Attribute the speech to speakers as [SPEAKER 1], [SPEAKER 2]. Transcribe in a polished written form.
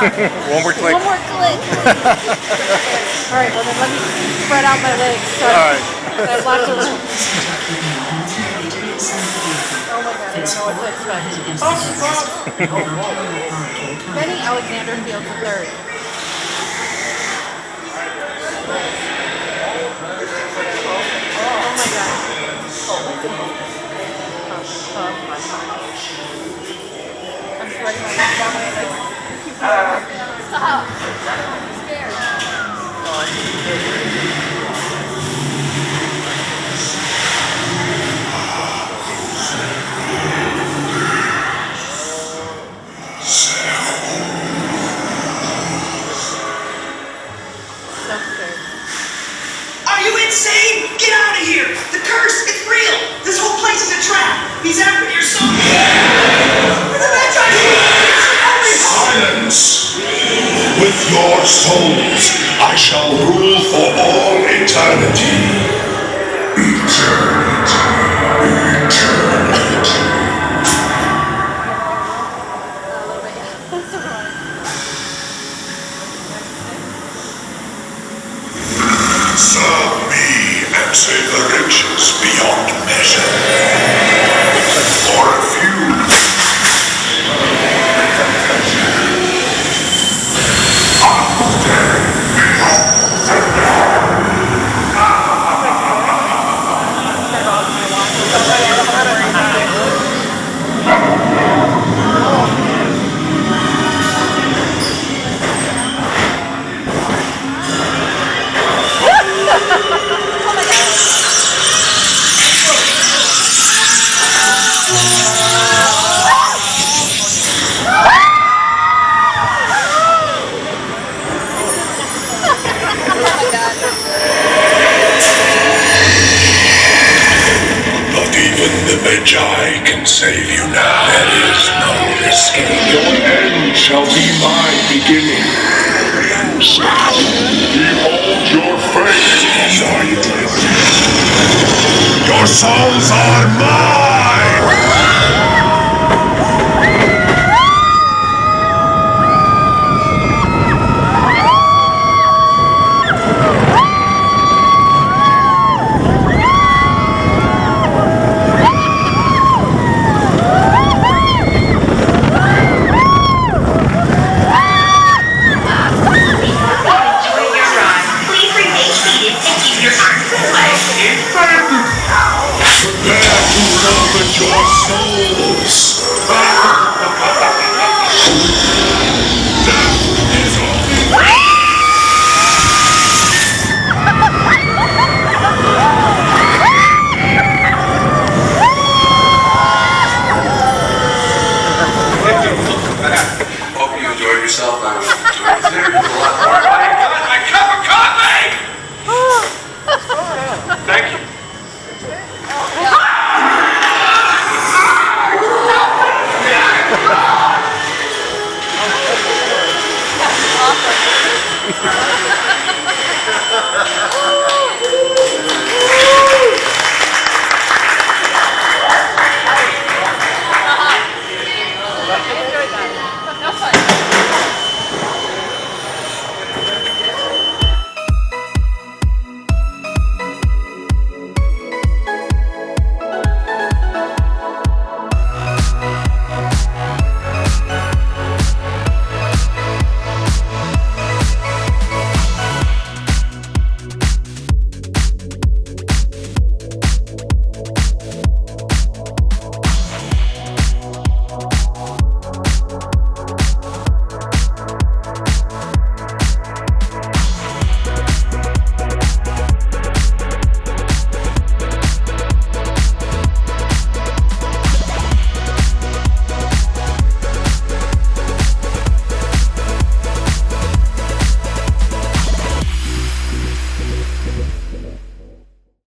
[SPEAKER 1] One more click.
[SPEAKER 2] One more click. Alright, well then let me spread out my legs. So
[SPEAKER 1] Alright.
[SPEAKER 2] I have lots of room. Oh my god, I don't know what to expect. Benny Alexander Fields III. Oh my god. I'm sweating like I'm Stop. I'm scared.
[SPEAKER 3] Are you insane? Get out of here! The curse, it's real! This whole place is a trap! He's after your soul!
[SPEAKER 4] Silence! With your souls, I shall rule for all eternity. Eternity. Serve me and save the riches beyond measure. For a few. Not even the Magi can save you now. There is no escape. Your end shall be my beginning. Behold your fate. Your souls are mine! Your souls! Death is only...
[SPEAKER 5] Hope you enjoyed yourself. I was enjoying dinner. A lot more. My cup of coffee! Thank you.